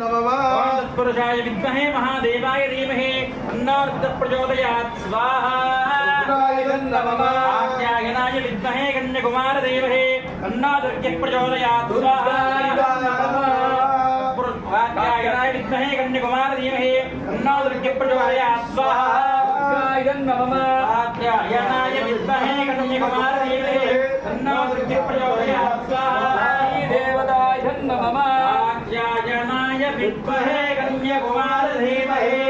तत्पुरुषाय विद्महे महादेवाय धीमहि तन्नो प्रचोदयात् स्वाहा कात्यायनाय विद्महे कन्याकुमार देवहे तन्नो दुर्गः प्रचोदयात् स्वाहा कात्यायनाय विद्महे कन्याकुमार धीमहि तन्नो दुर्गः प्रचोदयात् स्वाहा कात्यायनाय विद्महे कन्याकुमार धीमहि तन्नो दुर्गः प्रचोदयात् स्वाहा देवताय नमः कात्यायनाय विद्महे कन्याकुमार धीमहि